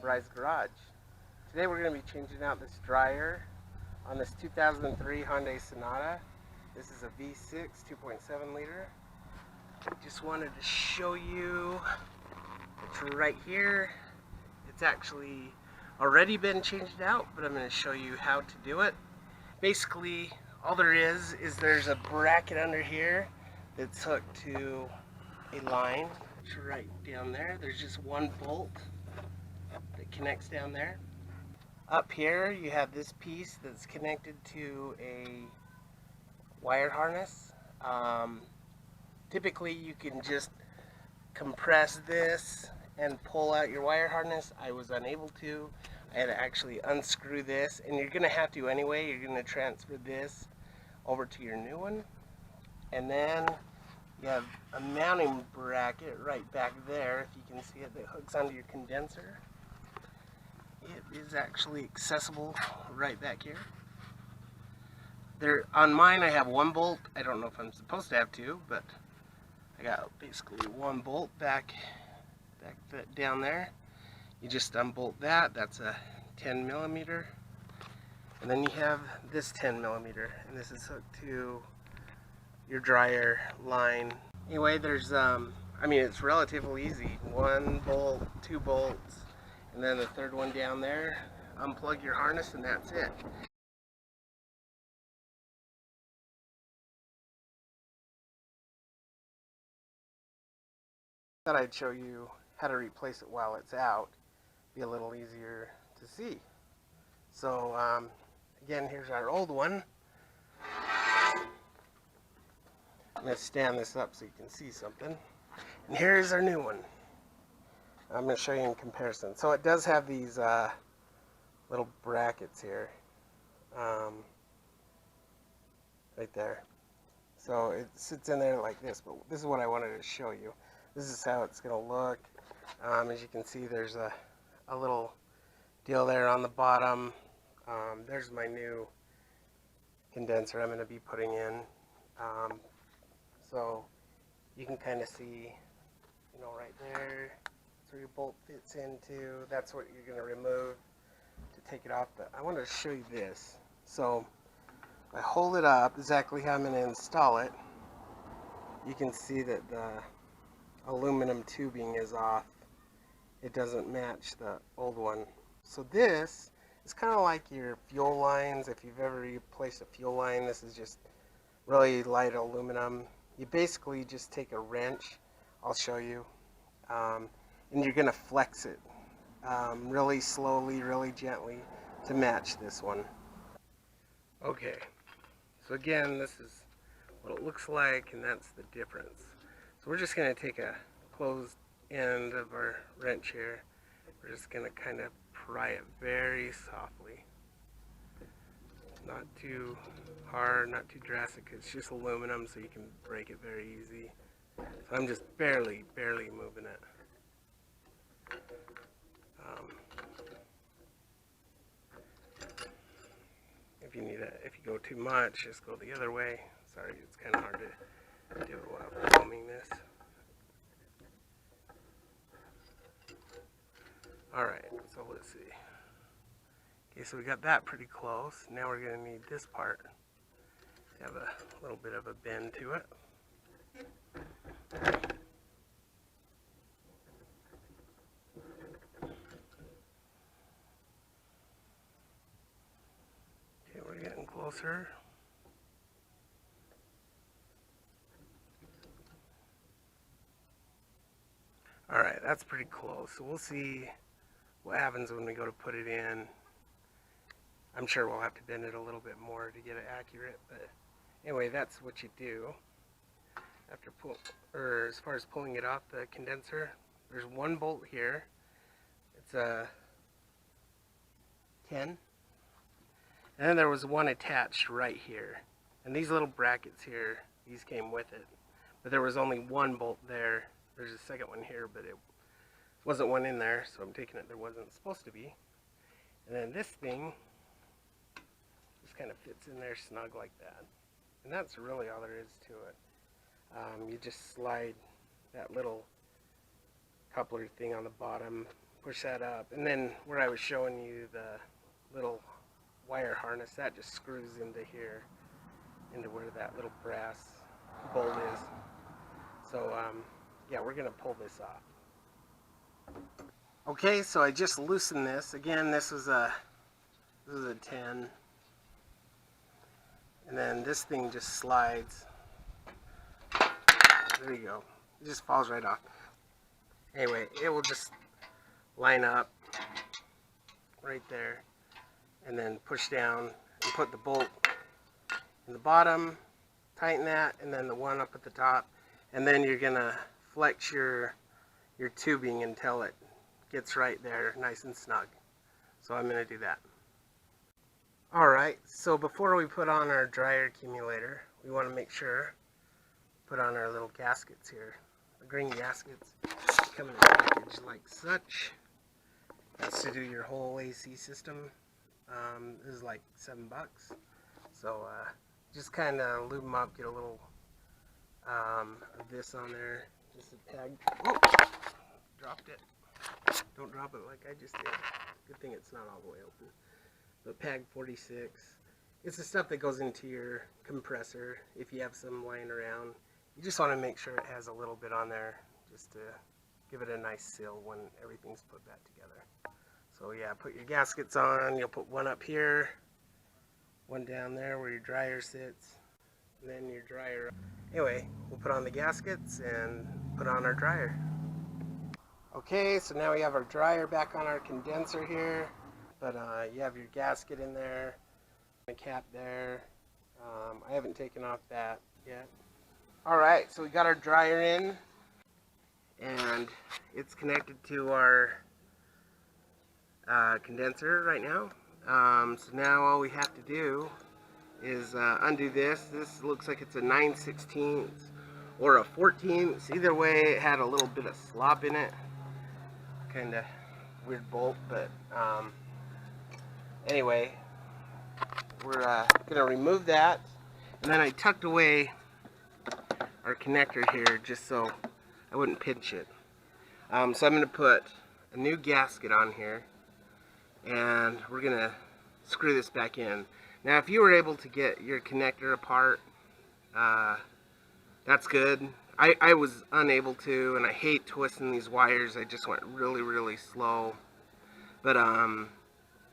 BryzGarage. Today we're going to be changing out this dryer on this 2003 Hyundai Sonata. This is a V6 2.7 liter. Just wanted to show you, it's right here. It's actually already been changed out, but I'm going to show you how to do it. Basically, all there is there's a bracket under here that's hooked to a line. It's right down there. There's just one bolt that connects down there. Up here you have this piece that's connected to a wire harness. Typically you can just compress this and pull out your wire harness. I was unable to. I had to actually unscrew this, and you're going to have to anyway. You're going to transfer this over to your new one, and then you have a mounting bracket right back there, if you can see it, that hooks onto your condenser. It is actually accessible right back here. On mine I have one bolt. I don't know if I'm supposed to have two, but I got basically one bolt back down there. You just unbolt that. That's a 10 millimeter. And then you have this 10 millimeter, and this is hooked to your dryer line. Anyway, there's it's relatively easy. One bolt, two bolts, and then the third one down there. Unplug your harness and that's it. Thought I'd show you how to replace it while it's out. Be a little easier to see. So again, here's our old one. I'm going to stand this up so you can see something. And here's our new one. I'm going to show you in comparison. So it does have these little brackets here. Right there. So it sits in there like this, but this is what I wanted to show you. This is how it's going to look. As you can see, there's a little deal there on the bottom. There's my new condenser I'm going to be putting in. So you can kind of see, right there. That's where your bolt fits into. That's what you're going to remove to take it off. But I want to show you this. So if I hold it up exactly how I'm going to install it, you can see that the aluminum tubing is off. It doesn't match the old one. So this is kind of like your fuel lines. If you've ever replaced a fuel line, this is just really light aluminum. You basically just take a wrench, I'll show you, and you're going to flex it really slowly, really gently to match this one. Okay, so again, this is what it looks like, and that's the difference. So we're just going to take a closed end of our wrench here. We're just going to kind of pry it very softly. Not too hard, not too drastic. It's just aluminum, so you can break it very easy. So I'm just barely moving it. If you go too much, just go the other way. Sorry, it's kind of hard to do it while filming this. Alright, so let's see. Okay, so we got that pretty close. Now we're going to need this part to have a little bit of a bend to it. Okay, we're getting closer. Alright, that's pretty close. So we'll see what happens when we go to put it in. I'm sure we'll have to bend it a little bit more to get it accurate, but anyway, that's what you do. After as far as pulling it off the condenser, there's one bolt here. It's a 10. And then there was one attached right here. And these little brackets here, these came with it. But there was only one bolt there. There's a second one here, but it wasn't one in there, so I'm taking it there wasn't supposed to be. And then this thing just kind of fits in there snug like that. And that's really all there is to it. You just slide that little coupler thing on the bottom, push that up. And then where I was showing you the little wire harness, that just screws into here, into where that little brass bolt is. So yeah, we're gonna pull this off. Okay, so I just loosened this. Again, this is a 10, and then this thing just slides. There you go. It just falls right off. Anyway, it will just line up right there, and then push down and put the bolt in the bottom, tighten that, and then the one up at the top, and then you're gonna flex your tubing until it gets right there nice and snug. So I'm gonna do that. Alright, so before we put on our Drier accumulator, we want to make sure put on our little gaskets here. The green gaskets come in a package like such. That's to do your whole AC system. This is like $7. So just kind of lube them up, get a little of this on there. Just a tag. Oh, dropped it. Don't drop it like I just did. Good thing it's not all the way open. But PAG 46. It's the stuff that goes into your compressor if you have some lying around. You just want to make sure it has a little bit on there just to give it a nice seal when everything's put back together. So yeah, put your gaskets on. You'll put one up here, one down there where your dryer sits, and then your dryer. Anyway, we'll put on the gaskets and put on our dryer. Okay, so now we have our dryer back on our condenser here, but you have your gasket in there, the cap there. I haven't taken off that yet. Alright, so we got our dryer in, and it's connected to our condenser right now. So now all we have to do is undo this. This looks like it's a 9/16 or a 14th. Either way, it had a little bit of slop in it. Kind of weird bolt, but anyway, we're gonna remove that, and then I tucked away our connector here just so I wouldn't pinch it. So I'm gonna put a new gasket on here, and we're gonna screw this back in. Now, if you were able to get your connector apart, that's good. I was unable to, and I hate twisting these wires. I just went really slow. But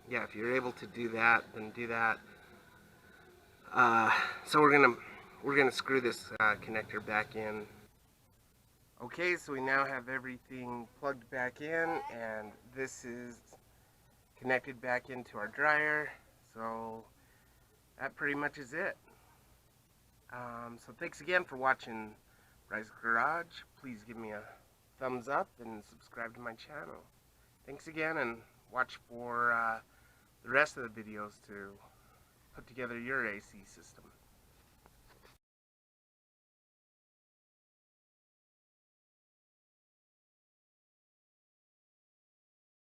yeah, if you're able to do that, then do that. So we're gonna screw this connector back in. Okay, so we now have everything plugged back in, and this is connected back into our dryer. So that pretty much is it. So thanks again for watching BryzGarage. Please give me a thumbs up and subscribe to my channel. Thanks again, and watch for the rest of the videos to put together your AC system.